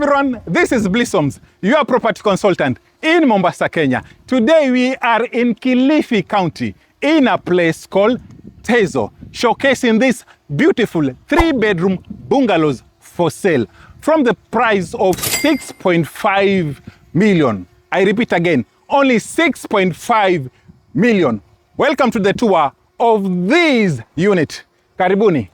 everyone, this is Bliss, your property consultant in Mombasa, Kenya. Today we are in Kilifi County in a place called Tezo, showcasing these beautiful 3-bedroom bungalows for sale from the price of 6.5 million. I repeat again, only 6.5 million. Welcome to the tour of this unit. Karibuni.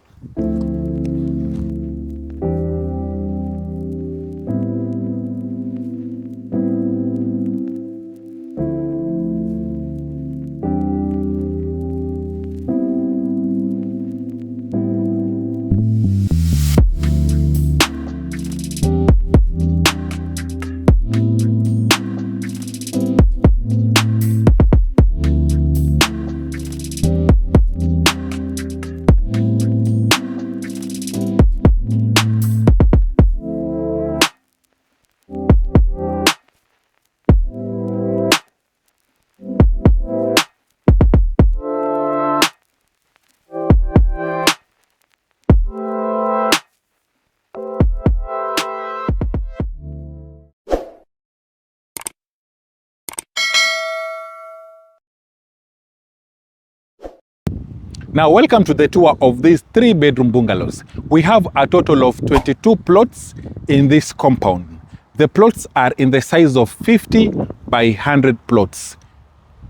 Now, welcome to the tour of these 3-bedroom bungalows. We have a total of 22 plots in this compound. The plots are in the size of 50 by 100 plots.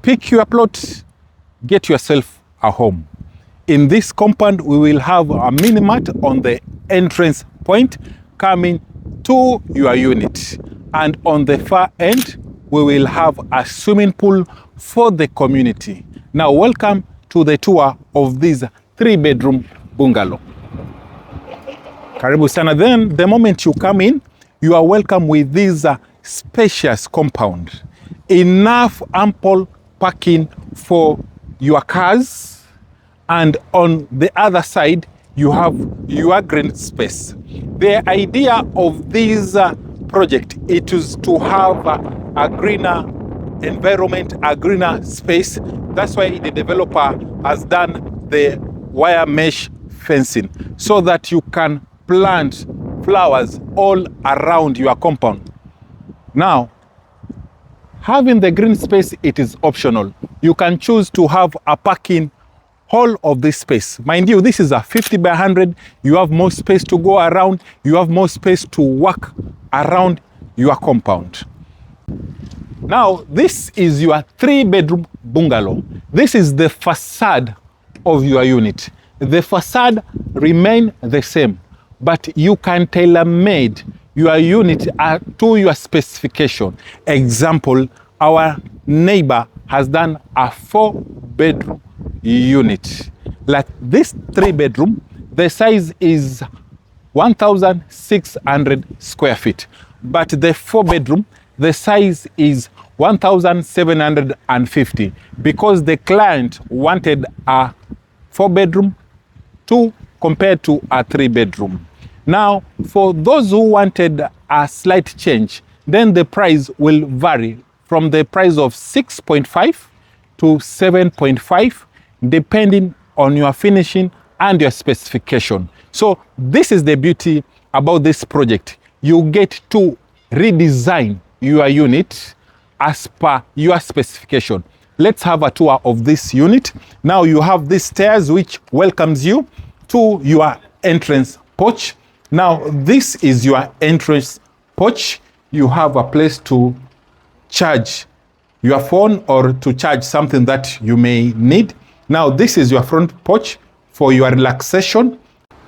Pick your plot, get yourself a home. In this compound, we will have a mini mart on the entrance point coming to your unit. And on the far end, we will have a swimming pool for the community. Now, welcome to the tour of this 3-bedroom bungalow. Karibu sana. Then, the moment you come in, you are welcome with this spacious compound. Enough ample parking for your cars, and on the other side, you have your green space. The idea of this project, it is to have a greener environment, a greener space. That's why the developer has done the wire mesh fencing so that you can plant flowers all around your compound. Now, having the green space, it is optional. You can choose to have a parking all of this space. Mind you, this is a 50 by 100. You have more space to go around. You have more space to walk around your compound. Now, this is your 3-bedroom bungalow. This is the facade of your unit. The facade remain the same, but you can tailor-made your unit to your specification. Example, our neighbor has done a 4-bedroom unit. Like this 3-bedroom, the size is 1,600 square feet, but the 4-bedroom, the size is 1,750 because the client wanted a 4-bedroom compared to a 3-bedroom. Now, for those who wanted a slight change, then the price will vary from the price of 6.5 to 7.5, depending on your finishing and your specification. So this is the beauty about this project. You get to redesign your unit as per your specification. Let's have a tour of this unit. Now you have these stairs which welcomes you to your entrance porch. Now this is your entrance porch. You have a place to charge your phone or to charge something that you may need. Now this is your front porch for your relaxation.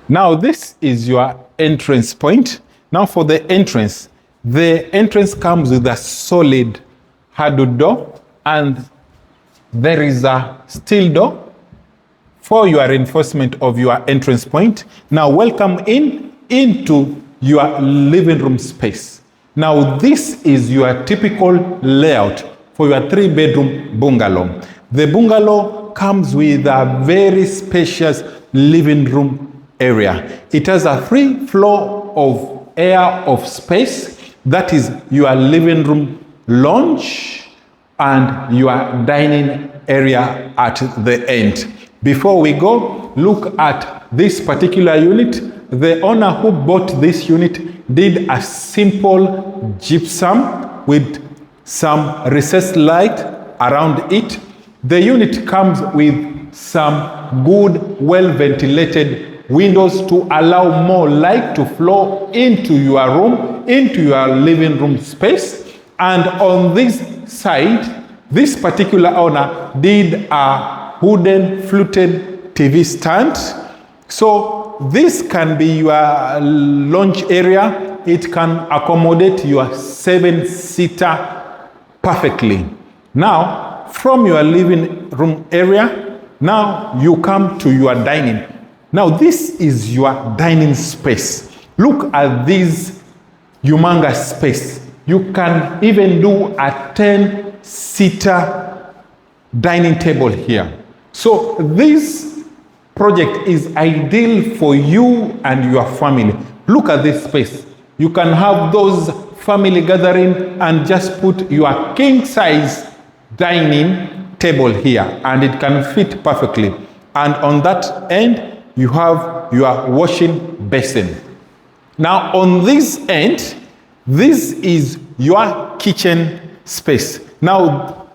Now this is your entrance point. Now for the entrance comes with a solid hard door, and there is a steel door for your reinforcement of your entrance point. Now welcome into your living room space. Now this is your typical layout for your 3-bedroom bungalow. The bungalow comes with a very spacious living room area. It has a free flow of air of space. That is your living room lounge and your dining area at the end. Before we go, look at this particular unit. The owner who bought this unit did a simple gypsum with some recessed light around it. The unit comes with some good, well-ventilated windows to allow more light to flow into your room, into your living room space. And on this side, this particular owner did a wooden fluted TV stand. So this can be your lounge area. It can accommodate your 7-seater perfectly. Now, from your living room area, now you come to your dining. Now this is your dining space. Look at this humongous space. You can even do a 10-seater dining table here. So this project is ideal for you and your family. Look at this space. You can have those family gathering and just put your king-size dining table here, and it can fit perfectly. And on that end, you have your washing basin. Now on this end, this is your kitchen space. Now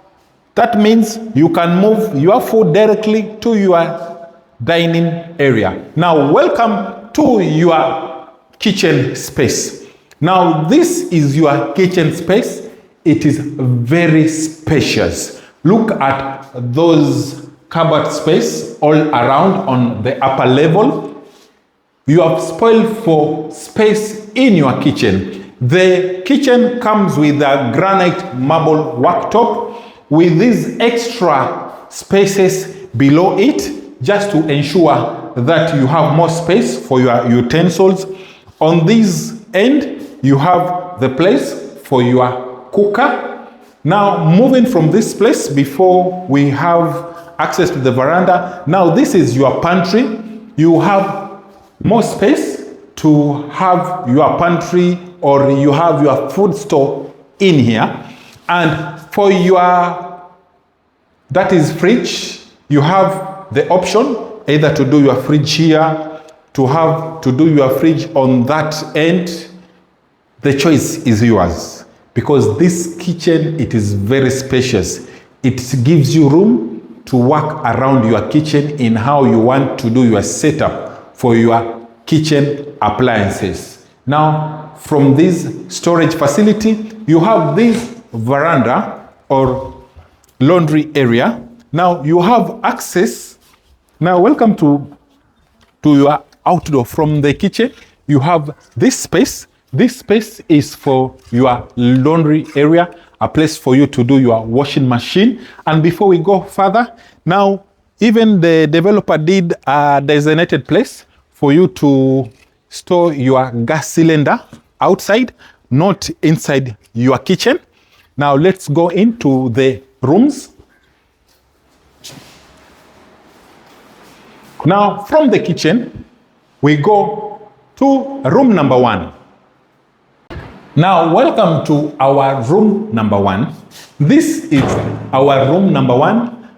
that means you can move your food directly to your dining area. Now welcome to your kitchen space. Now this is your kitchen space. It is very spacious. Look at those cupboard space all around on the upper level. You have spoiled for space in your kitchen. The kitchen comes with a granite marble worktop with these extra spaces below it, just to ensure that you have more space for your utensils. On this end, you have the place for your cooker. Now, moving from this place, before we have access to the veranda, now this is your pantry. You have more space to have your pantry, or you have your food store in here. And for your, that is fridge, you have the option either to do your fridge here, to do your fridge on that end. The choice is yours, because this kitchen, it is very spacious. It gives you room to work around your kitchen in how you want to do your setup for your kitchen appliances. Now, from this storage facility, you have this veranda or laundry area. Now you have access. Now welcome to your outdoor. From the kitchen, you have this space. This space is for your laundry area, a place for you to do your washing machine. And before we go further, now even the developer did a designated place for you to store your gas cylinder outside, not inside your kitchen. Now let's go into the rooms. Now from the kitchen, we go to room number 1. Now welcome to our room number 1. This is our room number 1.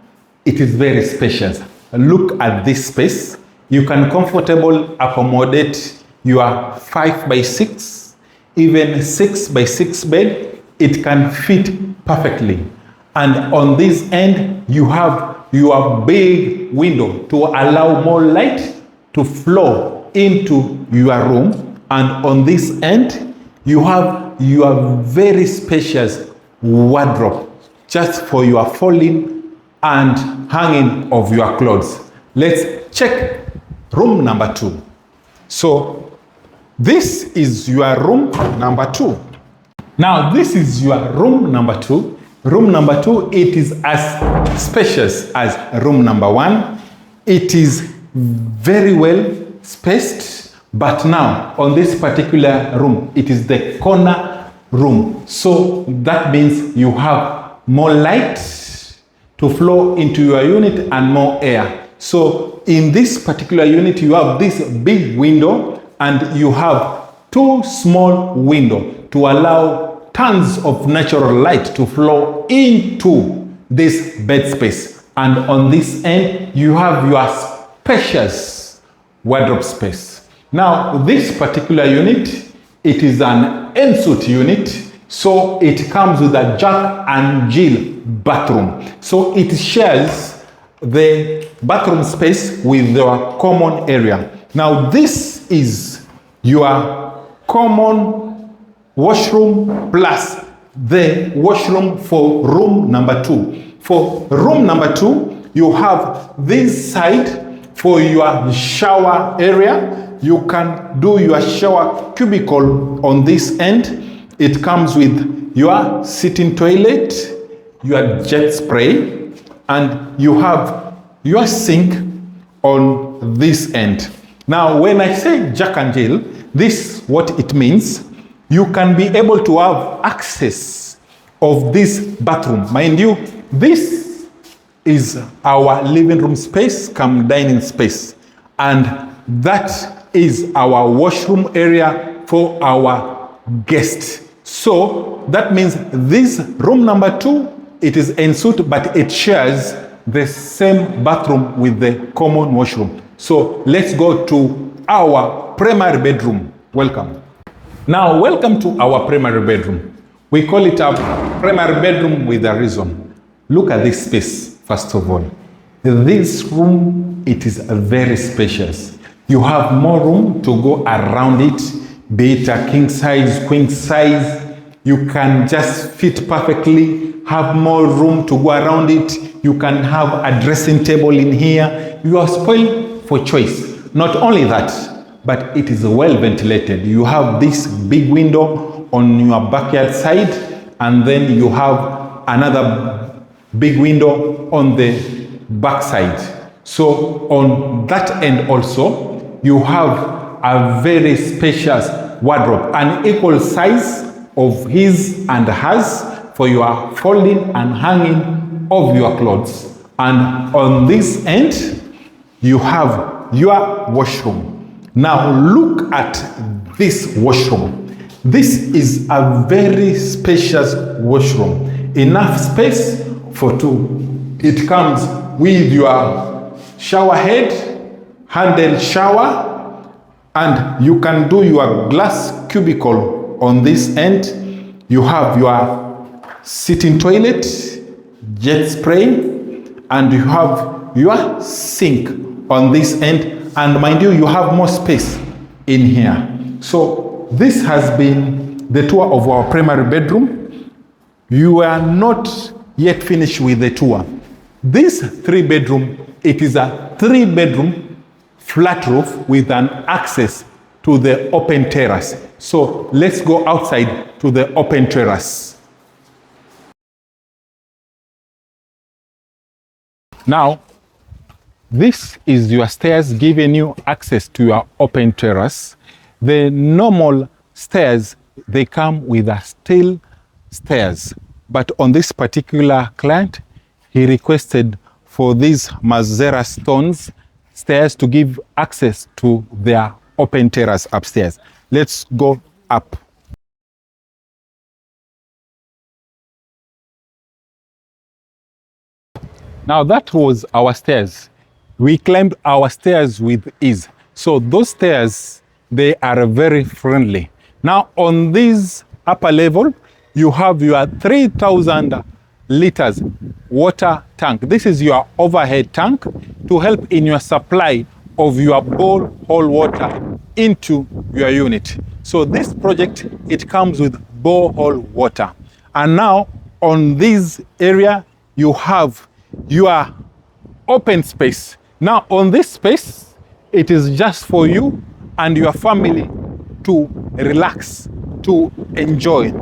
It is very spacious. Look at this space. You can comfortably accommodate your 5 by 6, even 6 by 6 bed. It can fit perfectly. And on this end, you have your big window to allow more light to flow into your room. And on this end, you have your very spacious wardrobe just for your folding and hanging of your clothes. Let's check room number 2. So this is your room number 2. Now this is your room number 2. Room number 2, it is as spacious as room number 1. It is very well spaced, but now on this particular room, it is the corner room. So that means you have more light to flow into your unit and more air. So in this particular unit, you have this big window and you have 2 small windows to allow tons of natural light to flow into this bed space. And on this end, you have your spacious wardrobe space. Now, this particular unit, it is an en-suite unit, so it comes with a Jack and Jill bathroom. So it shares the bathroom space with your common area. Now this is your common washroom plus the washroom for room number 2. For room number 2, you have this side for your shower area. You can do your shower cubicle on this end. It comes with your sitting toilet, your jet spray, and you have your sink on this end. Now, when I say Jack and Jill, this is what it means. You can be able to have access of this bathroom. Mind you, this is our living room space, come dining space. And that is our washroom area for our guests. So that means this room number 2, it is en-suite, but it shares the same bathroom with the common washroom. So let's go to our primary bedroom. Welcome. Now, welcome to our primary bedroom. We call it a primary bedroom with a reason. Look at this space, first of all. This room, it is very spacious. You have more room to go around it, be it a king size, queen size. You can just fit perfectly, have more room to go around it. You can have a dressing table in here. You are spoiled for choice. Not only that, but it is well ventilated. You have this big window on your backyard side, and then you have another big window on the back side. So on that end also, you have a very spacious wardrobe, an equal size of his and hers for your folding and hanging of your clothes. And on this end, you have your washroom. Now look at this washroom. This is a very spacious washroom. Enough space for 2. It comes with your shower head, handle shower, and you can do your glass cubicle on this end. You have your sitting toilet, jet spray, and you have your sink on this end. And mind you, you have more space in here. So this has been the tour of our primary bedroom. You are not yet finished with the tour. This 3-bedroom, it is a 3-bedroom flat roof with an access to the open terrace. So let's go outside to the open terrace. Now, this is your stairs giving you access to your open terrace. The normal stairs, they come with a steel stairs. But on this particular client, he requested for these Mazera stones stairs to give access to their open terrace upstairs. Let's go up. Now that was our stairs. We climbed our stairs with ease. So those stairs, they are very friendly. Now on this upper level, you have your 3,000 liters water tank. This is your overhead tank to help in your supply of your borehole water into your unit. So this project, it comes with borehole water. And now on this area, you have your open space. Now on this space, it is just for you and your family to relax, to enjoy.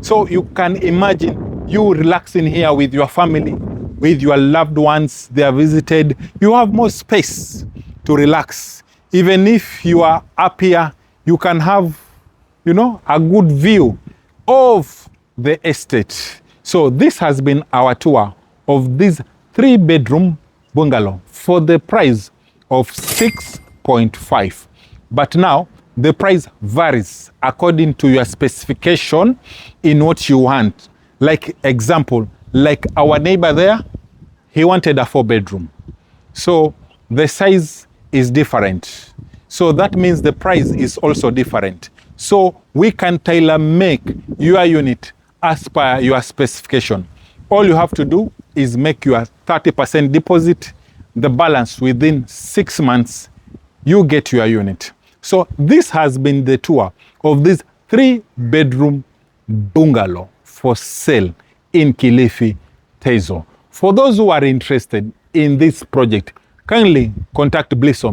So you can imagine you relaxing here with your family, with your loved ones, they are visited. You have more space to relax. Even if you are up here, you can have, a good view of the estate. So this has been our tour of this 3-bedroom bungalow for the price of 6.5. But now the price varies according to your specification in what you want. Like example, like our neighbor there, he wanted a 4-bedroom. So the size is different. So that means the price is also different. So we can tailor make your unit as per your specification. All you have to do is make your 30% deposit, the balance within 6 months, you get your unit. So this has been the tour of this 3-bedroom bungalow for sale in Kilifi, Tezo. For those who are interested in this project, kindly contact Bliss,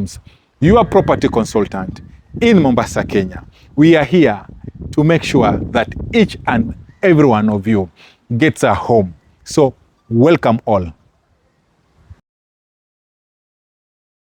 your property consultant in Mombasa, Kenya. We are here to make sure that each and every one of you gets a home. So welcome all.